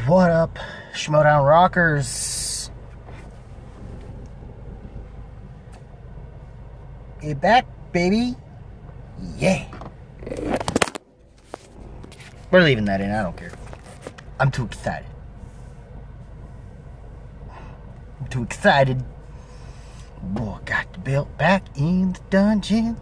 What up, Schmoedown rockers? Get back, baby. Yeah. We're leaving that in. I don't care. I'm too excited. I'm too excited. Boy, got the belt back in the dungeon.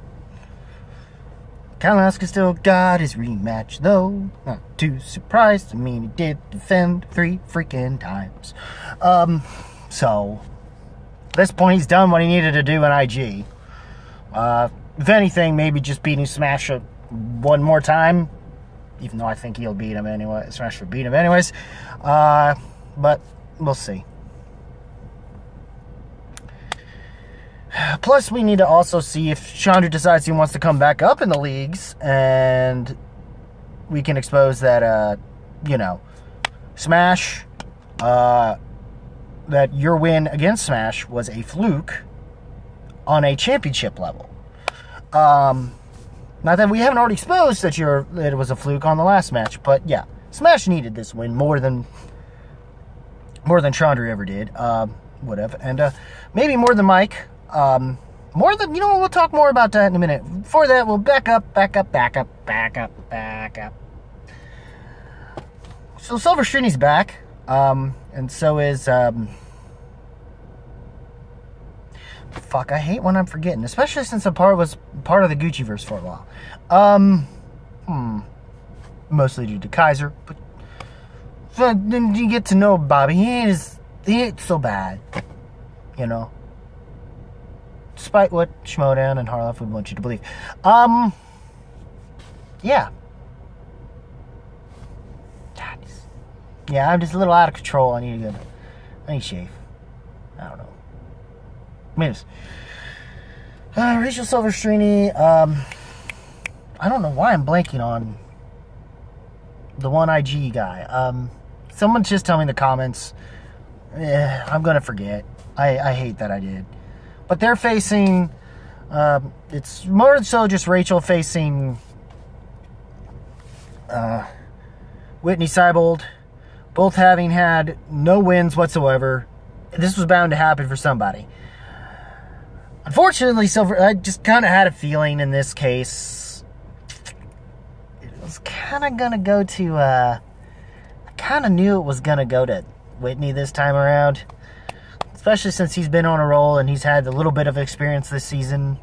Kalaska still got his rematch, though. Not too surprised. I mean, he did defend 3 freaking times. So, at this point, he's done what he needed to do in IG. If anything, maybe just beating Smash one more time. Even though I think he'll beat him anyway. Smash will beat him anyways. But we'll see. Plus, we need to also see if Chandra decides he wants to come back up in the leagues, and we can expose that, you know, Smash, that your win against Smash was a fluke on a championship level. Not that we haven't already exposed that it was a fluke on the last match, but yeah, Smash needed this win more than Chandra ever did. Whatever, and maybe more than Mike. More than, you know, we'll talk more about that in a minute. Before that, we'll back up. So Silver Srini's back, and so is, fuck, I hate when I'm forgetting, especially since the was part of the Gucciverse for a while. Mostly due to Kaiser, but then you get to know Bobby. He ain't so bad, you know. Despite what Schmoedown and Harloff would want you to believe. Yeah. Yeah, I'm just a little out of control. I need to shave. I don't know. Anyways. Rachel Silver Srini. I don't know why I'm blanking on the one IG guy. Someone just tell me in the comments. I'm going to forget. I hate that I did. But they're facing, it's more so just Rachel facing Whitney Seibold, both having had no wins whatsoever. This was bound to happen for somebody. Unfortunately, I just kind of had a feeling in this case, it was kind of going to go to, I kind of knew it was going to go to Whitney this time around. Especially since he's been on a roll and he's had a little bit of experience this season.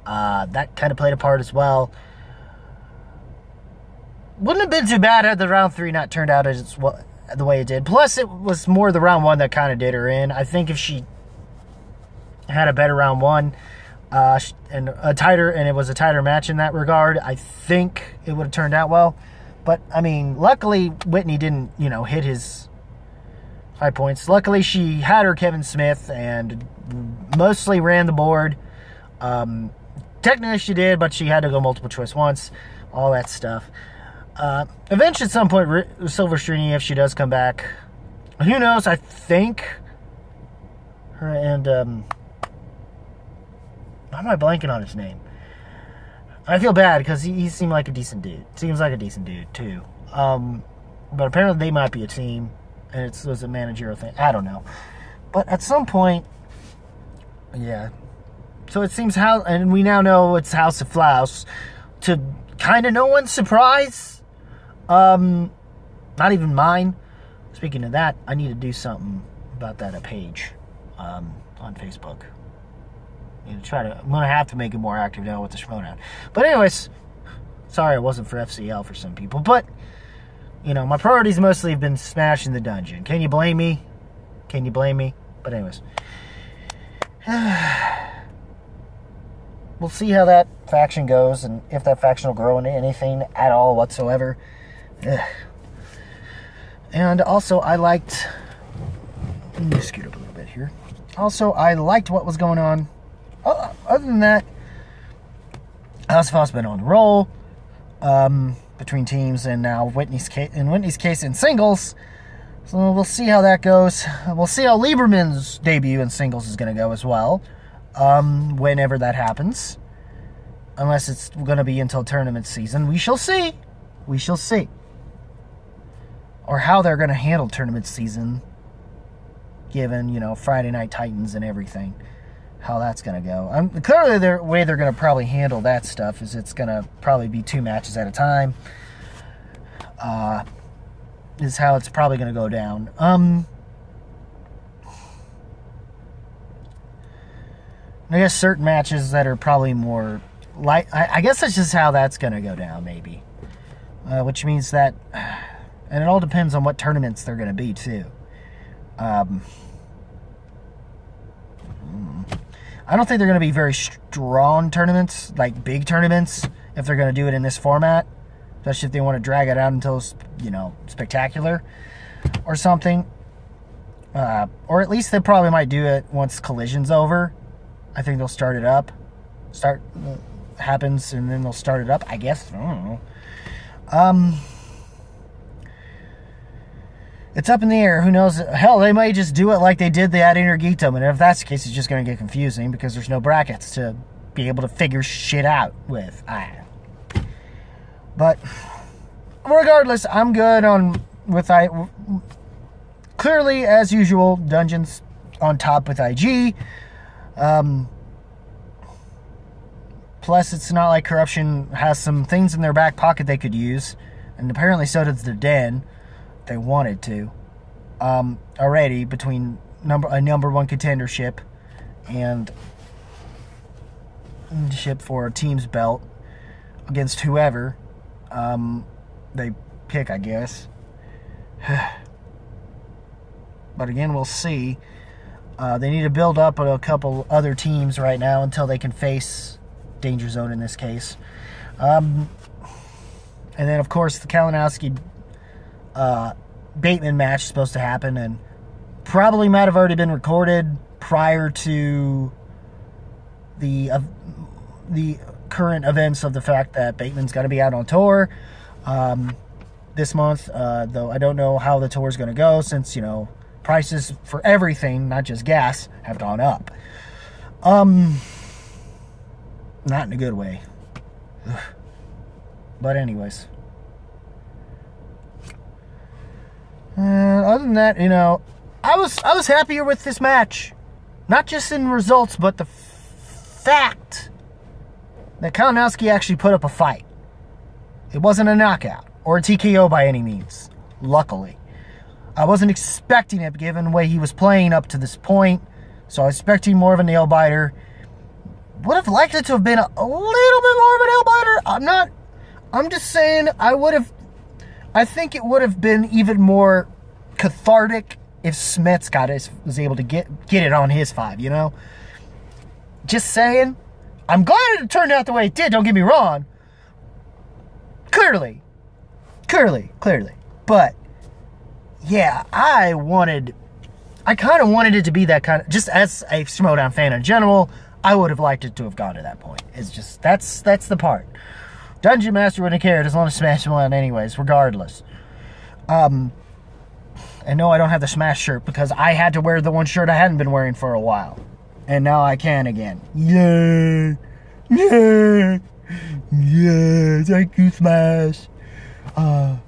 That kind of played a part as well. Wouldn't have been too bad had the round 3 not turned out as the way it did. Plus, it was more the round 1 that kind of did her in. I think if she had a better round 1 and it was a tighter match in that regard, I think it would have turned out well. But, I mean, luckily, Whitney didn't, you know, hit his high points. Luckily, she had her Kevin Smith and mostly ran the board. Technically, she did, but she had to go multiple choice once. All that stuff. Eventually, at some point, Silver Srini, if she does come back, who knows? I think her and why am I blanking on his name? I feel bad because he seemed like a decent dude. Seems like a decent dude too. But apparently, they might be a team. And it was a managerial thing. I don't know. But at some point, yeah. So it seems and we now know it's House of Flouse. To kind of no one's surprise. Not even mine. Speaking of that, I need to do something about that page on Facebook. I'm going to have to make it more active now with the Schmoedown. But anyways, sorry it wasn't for FCL for some people. But you know, my priorities mostly have been Smash in the dungeon. Can you blame me? Can you blame me? But anyways. We'll see how that faction goes and if that faction will grow into anything at all whatsoever. And also, I liked... Let me scoot up a little bit here. Also, I liked what was going on. Other than that, House of Flouse been on the roll. Between teams and now Whitney's case in singles. So we'll see how that goes. We'll see how Lieberman's debut in singles is going to go as well. Whenever that happens. Unless it's going to be until tournament season. We shall see. We shall see. or how they're going to handle tournament season, given, you know, Friday Night Titans and everything. How that's going to go. Clearly, the way they're going to probably handle that stuff is it's going to probably be 2 matches at a time. Is how it's probably going to go down. I guess certain matches that are probably more light. I guess that's just how that's going to go down, maybe. Which means that, and it all depends on what tournaments they're going to be too. I don't think they're going to be very strong tournaments, like big tournaments, if they're going to do it in this format. Especially if they want to drag it out until it's, you know, spectacular or something. Or at least they probably might do it once Collision's over. I think they'll start it up. Happens, and then they'll start it up, I guess. I don't know. It's up in the air. Who knows? Hell, they might just do it like they did the Ad Intergetum, and if that's the case, it's just going to get confusing because there's no brackets to be able to figure shit out with. But regardless, I'm good on with clearly, as usual, Dungeons on top with IG. Plus, it's not like Corruption has some things in their back pocket they could use, and apparently so does the Den. They wanted to already, between a number 1 contendership and ship for a team's belt against whoever they pick, I guess. But again, we'll see. They need to build up a couple other teams right now until they can face Danger Zone in this case. And then, of course, the Kalinowski Bateman match is supposed to happen, and probably might have already been recorded prior to the current events of the fact that Bateman's going to be out on tour this month, though I don't know how the tour is going to go since, you know, prices for everything, not just gas, have gone up. Not in a good way. But anyways. Other than that, you know, I was happier with this match. Not just in results, but the fact that Kalinowski actually put up a fight. It wasn't a knockout or a TKO by any means, luckily. I wasn't expecting it given the way he was playing up to this point, so I was expecting more of a nail biter. Would have liked it to have been a little bit more of a nail biter. I'm just saying I think it would have been even more cathartic if Smets was able to get it on his 5, you know? Just saying. I'm glad it turned out the way it did, don't get me wrong. Clearly. But, yeah, I kind of wanted it to be that kind of, just as a Schmoedown fan in general, I would have liked it to have gone to that point. It's just, that's the part. Dungeon Master wouldn't have cared as long as Smash won anyways, regardless. And no, I don't have the Smash shirt because I had to wear the one shirt I hadn't been wearing for a while. And now I can again. Yay! Yay! Yeah, thank you, Smash. I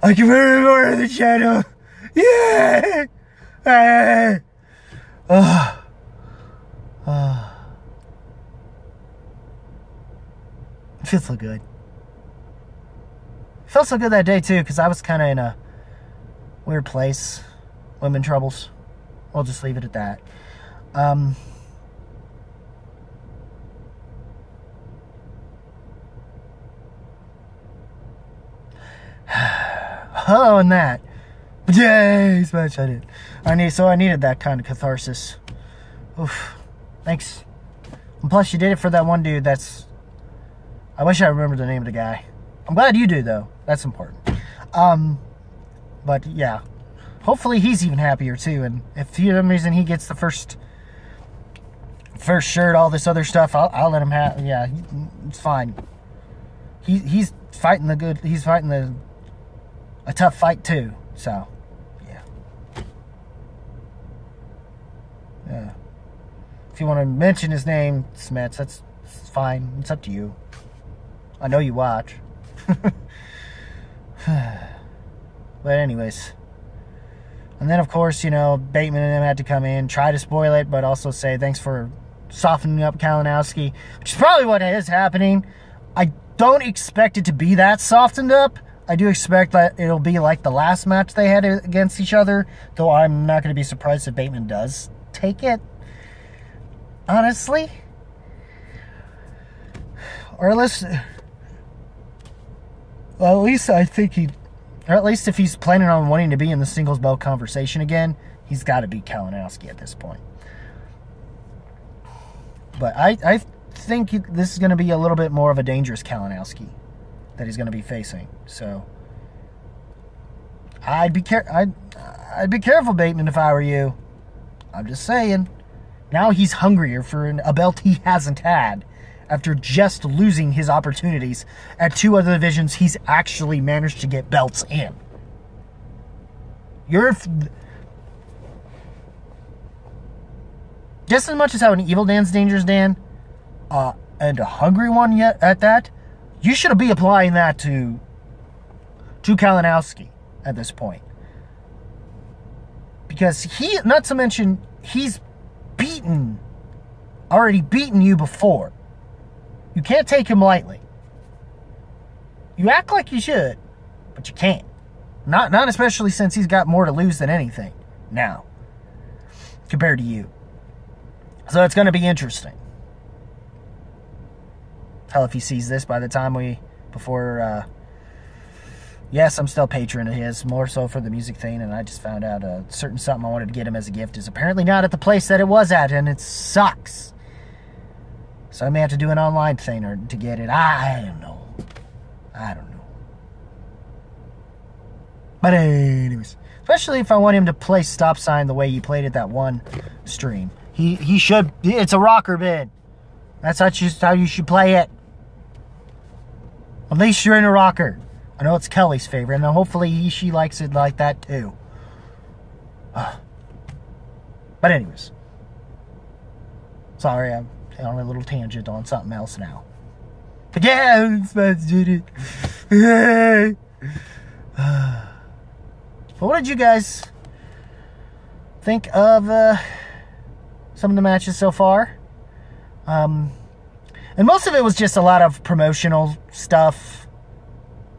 can wear more of the channel. Yeah! It feels so good. It felt so good that day too, because I was kind of in a weird place. Women troubles. We'll just leave it at that. Oh, and that. Yay, Smash, I did. I needed that kind of catharsis. Oof. Thanks. And plus, you did it for that one dude that's... I wish I remembered the name of the guy. I'm glad you do, though. That's important. But, yeah. Hopefully, he's even happier, too. And if for some reason he gets the first shirt, all this other stuff, I'll let him have... Yeah, it's fine. He's fighting the good... He's fighting a tough fight, too. So, yeah. Yeah. If you want to mention his name, Smets, that's fine. It's up to you. I know you watch. But anyways. And then, of course, you know, Bateman and them had to come in, try to spoil it, but also say thanks for softening up Kalinowski, which is probably what is happening. I don't expect it to be that softened up. I do expect that it'll be like the last match they had against each other, though I'm not going to be surprised if Bateman does take it. Honestly. Or at least I think or at least if he's planning on wanting to be in the singles belt conversation again, he's got to beat Kalinowski at this point. But I think this is going to be a little bit more of a dangerous Kalinowski that he's going to be facing. So I'd be careful, Bateman, if I were you. I'm just saying. Now he's hungrier for a belt he hasn't had after just losing his opportunities at 2 other divisions he's actually managed to get belts in. Just as much as how an evil Dan's dangerous Dan, and a hungry one yet at that, you should be applying that to Kalinowski at this point. Because not to mention, he's already beaten you before. You can't take him lightly. You act like you should, but you can't. Not especially since he's got more to lose than anything now, compared to you. So it's going to be interesting. Hell, if he sees this by the time yes, I'm still a patron of his, more so for the music thing, and I just found out a certain something I wanted to get him as a gift is apparently not at the place that it was at, and it sucks. So I may have to do an online thing to get it. I don't know. But anyways, especially if I want him to play Stop Sign the way he played it that one stream. He should. It's a rocker bid. That's how you should play it. At least you're in a rocker. I know it's Kelly's favorite, and hopefully she likes it like that too. But anyways. Sorry, I'm on a little tangent on something else now. But yeah, it's supposed to do it. But what did you guys think of some of the matches so far? And most of it was just a lot of promotional stuff.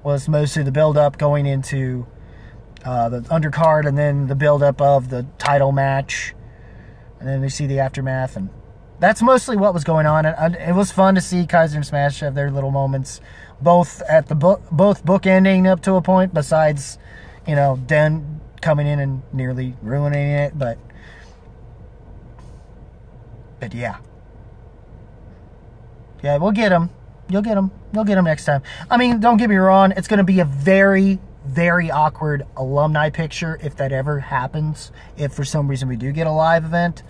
Was mostly the build-up going into the undercard, and then the build-up of the title match. And then we see the aftermath, and that's mostly what was going on. And it was fun to see Kaiser and Smash have their little moments, both at the book ending up to a point, besides, you know, Den coming in and nearly ruining it. But yeah. Yeah, we'll get him. You'll get him. You'll get him next time. I mean, don't get me wrong. It's going to be a very, very awkward alumni picture if that ever happens. If for some reason we do get a live event.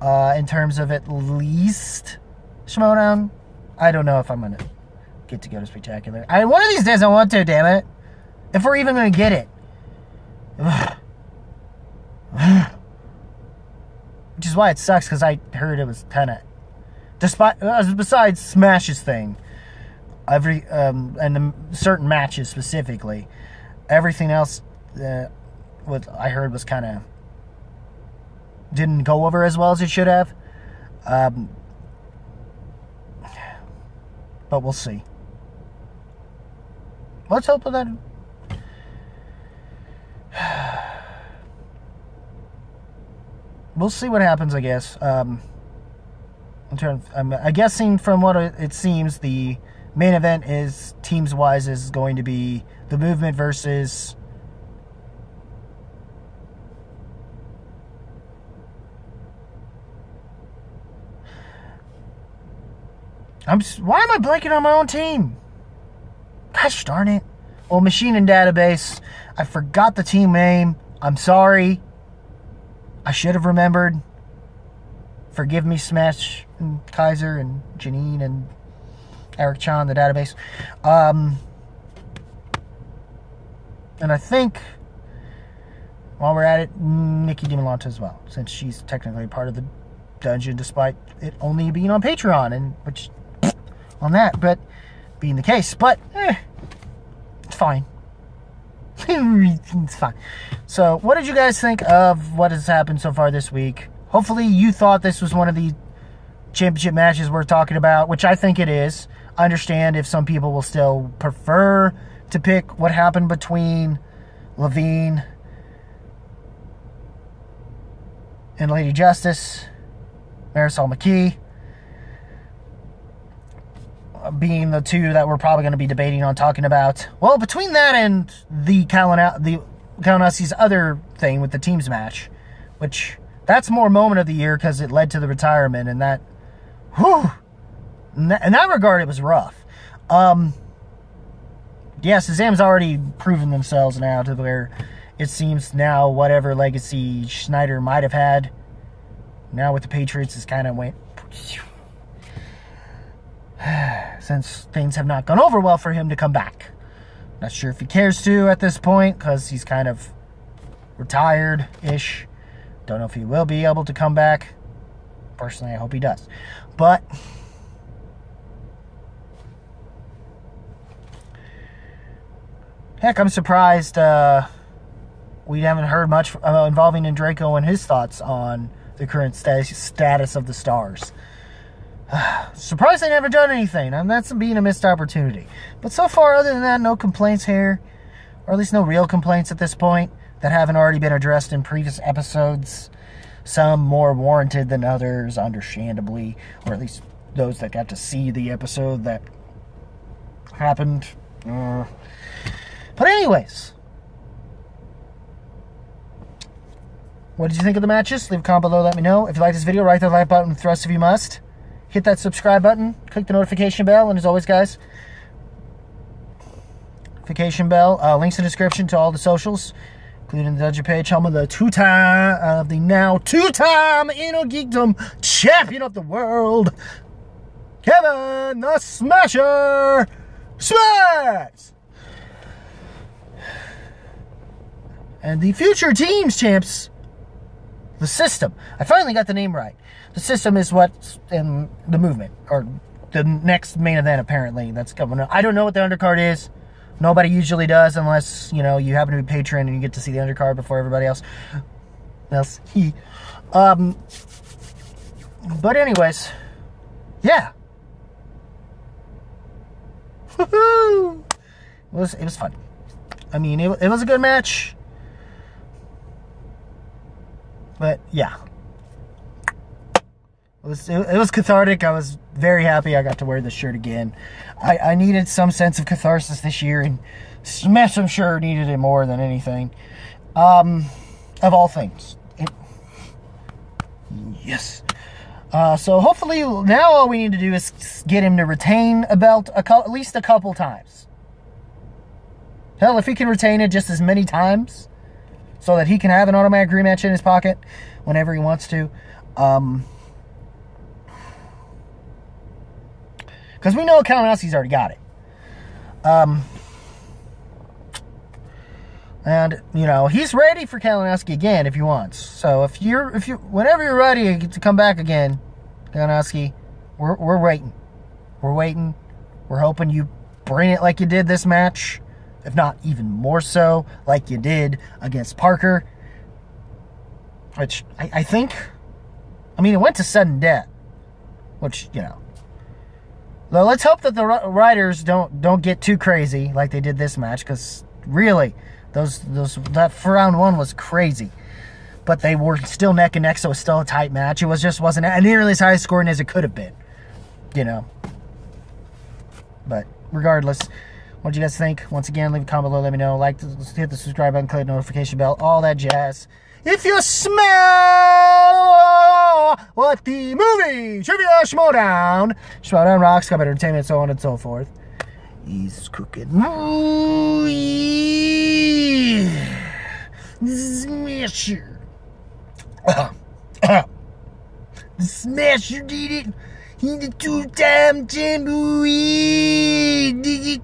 In terms of at least Schmoedown. I don't know if I'm going to get to go to Spectacular. One of these days I want to, damn it. If we're even going to get it. Which is why it sucks, because I heard it was kind of... besides Smash's thing, and the certain matches specifically, everything else what I heard was kind of didn't go over as well as it should have. But we'll see. Let's hope that. We'll see what happens, I guess. I'm guessing from what it seems, the main event is teams-wise is going to be the Movement versus why am I blanking on my own team? Gosh darn it. Well, Machine and Database. I forgot the team name. I'm sorry. I should have remembered. Forgive me, Smash and Kaiser and Janine and Eric Chan, the Database. And I think, while we're at it, Nikki DiMolanta as well, since she's technically part of the dungeon, despite it only being on Patreon, and which on that, but being the case. But it's fine. It's fine. So, what did you guys think of what has happened so far this week? Hopefully, you thought this was one of the championship matches we're talking about, which I think it is. I understand if some people will still prefer to pick what happened between Levine and Lady Justice, Marisol McKee, being the two that we're probably going to be debating on talking about. Well, between that and the Kalinowski's other thing with the teams match, which that's more moment of the year because it led to the retirement, and that, whew, in that regard, it was rough. Yeah, Shazam's already proven themselves now to where it seems now whatever legacy Schneider might have had, now with the Patriots, is kind of went, since things have not gone over well for him to come back. Not sure if he cares to at this point because he's kind of retired-ish. Don't know if he will be able to come back. Personally, I hope he does. But heck, I'm surprised we haven't heard much involving Draco and his thoughts on the current status of the Stars. Surprised they never done anything, and that's being a missed opportunity. But so far, other than that, no complaints here, or at least no real complaints at this point that haven't already been addressed in previous episodes. Some more warranted than others, understandably, or at least those that got to see the episode that happened. But anyways, what did you think of the matches? Leave a comment below, let me know. If you like this video, right that like button, thrust if you must. Hit that subscribe button, click the notification bell, and as always, guys, notification bell, links in the description to all the socials, including the Dungeon page, home of the now two-time Inner Geekdom champion of the world, Kevin the Smasher Smash! And the future teams champs, the System. I finally got the name right. The System is what's in the movement, or the next main event, apparently, that's coming up. I don't know what the undercard is. Nobody usually does, unless, you know, you happen to be patron and you get to see the undercard before everybody else. But anyways, yeah. Woohoo! It was fun. I mean, it was a good match. But yeah, it was cathartic. I was very happy I got to wear this shirt again. I needed some sense of catharsis this year, and Smash, I'm sure, needed it more than anything. Of all things. Yes. So hopefully now all we need to do is get him to retain a belt at least a couple times. Hell, if he can retain it just as many times, so that he can have an automatic rematch in his pocket whenever he wants to. Because we know Kalinowski's already got it. And, you know, he's ready for Kalinowski again if he wants. So whenever you're ready to come back again, Kalinowski, we're waiting. We're waiting. We're hoping you bring it like you did this match. If not even more so, like you did against Parker. Which, I think, I mean, it went to sudden death. Which, you know. Well, let's hope that the writers don't get too crazy like they did this match. Because, really, that for round one was crazy. But they were still neck and neck, so it was still a tight match. It wasn't nearly as high scoring as it could have been. You know. But, regardless, what do you guys think? Once again, leave a comment below, let me know. Hit the subscribe button, click the notification bell, all that jazz. If you smell what the movie trivia Schmoedown rocks, got better entertainment, so on and so forth, he's cooking. Ooh, yeah. Smasher. The Smasher did it. He's the two-time champion. Dig it.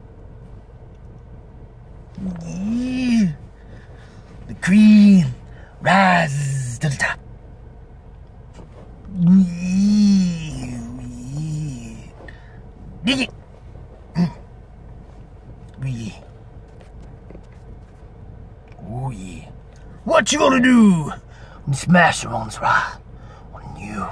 Yeah. The cream rises to the top. Yeah. Dig it. Yeah. What you gonna do when Smasher runs right on you?